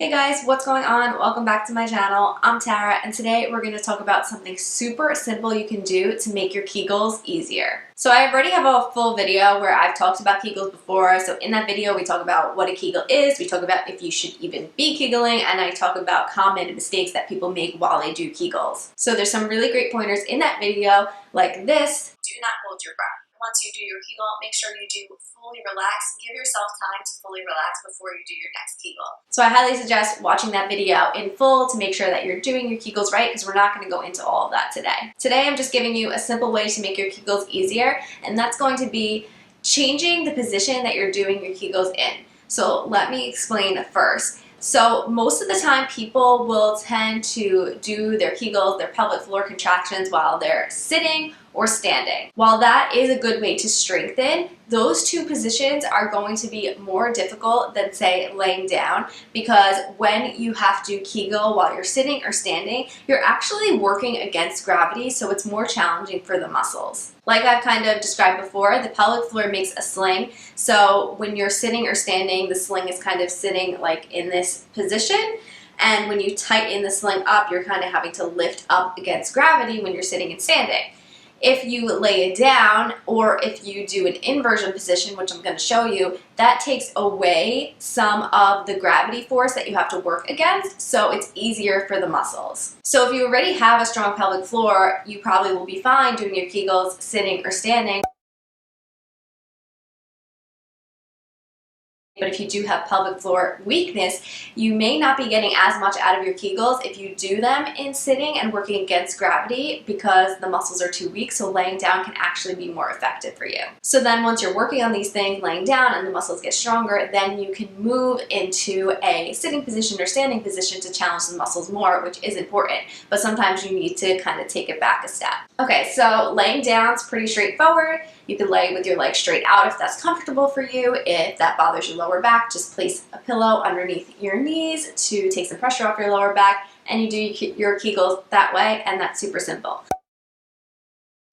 Hey guys, what's going on? Welcome back to my channel. I'm Tara, and today we're going to talk about something super simple you can do to make your Kegels easier. So I already have a full video where I've talked about Kegels before. So in that video we talk about what a Kegel is, we talk about if you should even be Kegeling, and I talk about common mistakes that people make while they do Kegels. So there's some really great pointers in that video like this. Do not hold your breath. Once you do your Kegel, make sure you do fully relax. Give yourself time to fully relax before you do your next Kegel. So I highly suggest watching that video in full to make sure that you're doing your Kegels right, because we're not going to go into all of that today. Today I'm just giving you a simple way to make your Kegels easier, and that's going to be changing the position that you're doing your Kegels in. So let me explain first. So most of the time people will tend to do their Kegels, their pelvic floor contractions, while they're sitting or standing. While that is a good way to strengthen, those two positions are going to be more difficult than, say, laying down, because when you have to Kegel while you're sitting or standing, you're actually working against gravity, so it's more challenging for the muscles. Like I've kind of described before, the pelvic floor makes a sling, so when you're sitting or standing, the sling is kind of sitting like in this position, and when you tighten the sling up, you're kind of having to lift up against gravity when you're sitting and standing. If you lay it down, or if you do an inversion position, which I'm going to show you, that takes away some of the gravity force that you have to work against, so it's easier for the muscles. So if you already have a strong pelvic floor, you probably will be fine doing your Kegels sitting or standing. But if you do have pelvic floor weakness, you may not be getting as much out of your Kegels if you do them in sitting and working against gravity, because the muscles are too weak, so laying down can actually be more effective for you. So then once you're working on these things, laying down, and the muscles get stronger, then you can move into a sitting position or standing position to challenge the muscles more, which is important, but sometimes you need to kind of take it back a step. Okay, so laying down is pretty straightforward. You can lay with your legs straight out if that's comfortable for you. If that bothers your lower back, just place a pillow underneath your knees to take some pressure off your lower back, and you do your Kegels that way, and that's super simple.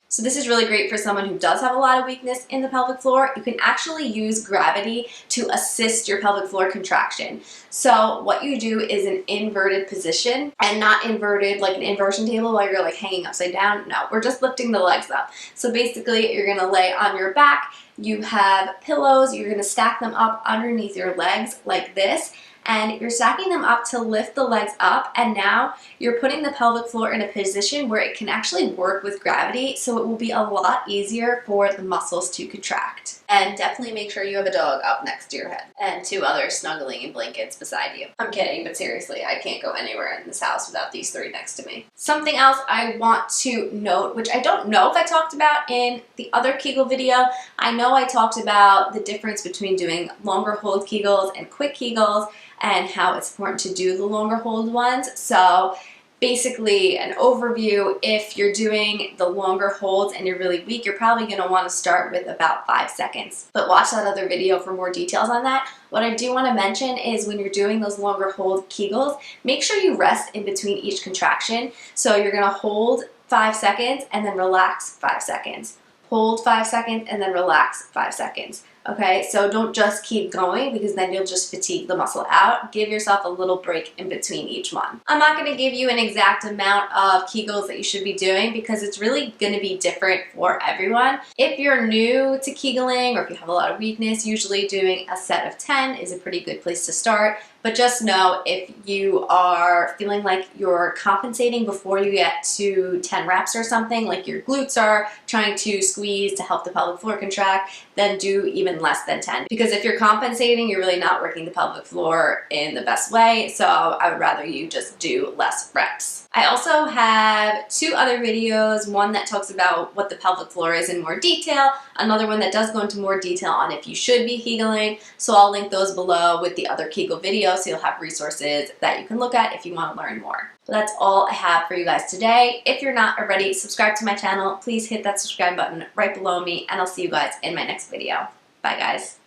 So this is really great for someone who does have a lot of weakness in the pelvic floor. You can actually use gravity to assist your pelvic floor contraction. So what you do is an inverted position, and not inverted like an inversion table while you're like hanging upside down. No, we're just lifting the legs up. So basically you're gonna lay on your back, you have pillows, you're gonna stack them up underneath your legs like this, and you're stacking them up to lift the legs up, and now you're putting the pelvic floor in a position where it can actually work with gravity, so it will be a lot easier for the muscles to contract. And definitely make sure you have a dog up next to your head and two others snuggling in blankets beside you. I'm kidding, but seriously, I can't go anywhere in this house without these three next to me. Something else I want to note, which I don't know if I talked about in the other Kegel video. I know I talked about the difference between doing longer hold Kegels and quick Kegels, and how it's important to do the longer hold ones. So basically an overview: if you're doing the longer holds and you're really weak, you're probably going to want to start with about 5 seconds. But watch that other video for more details on that. What I do want to mention is when you're doing those longer hold Kegels, make sure you rest in between each contraction. So you're going to hold 5 seconds and then relax 5 seconds. Hold 5 seconds and then relax 5 seconds. Okay, so don't just keep going, because then you'll just fatigue the muscle out. Give yourself a little break in between each one. I'm not going to give you an exact amount of Kegels that you should be doing, because it's really going to be different for everyone. If you're new to Kegeling, or if you have a lot of weakness, usually doing a set of 10 is a pretty good place to start. But just know, if you are feeling like you're compensating before you get to 10 reps or something, like your glutes are trying to squeeze to help the pelvic floor contract, then do even less than 10. Because if you're compensating, you're really not working the pelvic floor in the best way, so I would rather you just do less reps. I also have 2 other videos, one that talks about what the pelvic floor is in more detail, another one that does go into more detail on if you should be Kegeling, so I'll link those below with the other Kegel videos, so you'll have resources that you can look at if you want to learn more. So that's all I have for you guys today. If you're not already subscribed to my channel, please hit that subscribe button right below me, and I'll see you guys in my next video. Bye guys.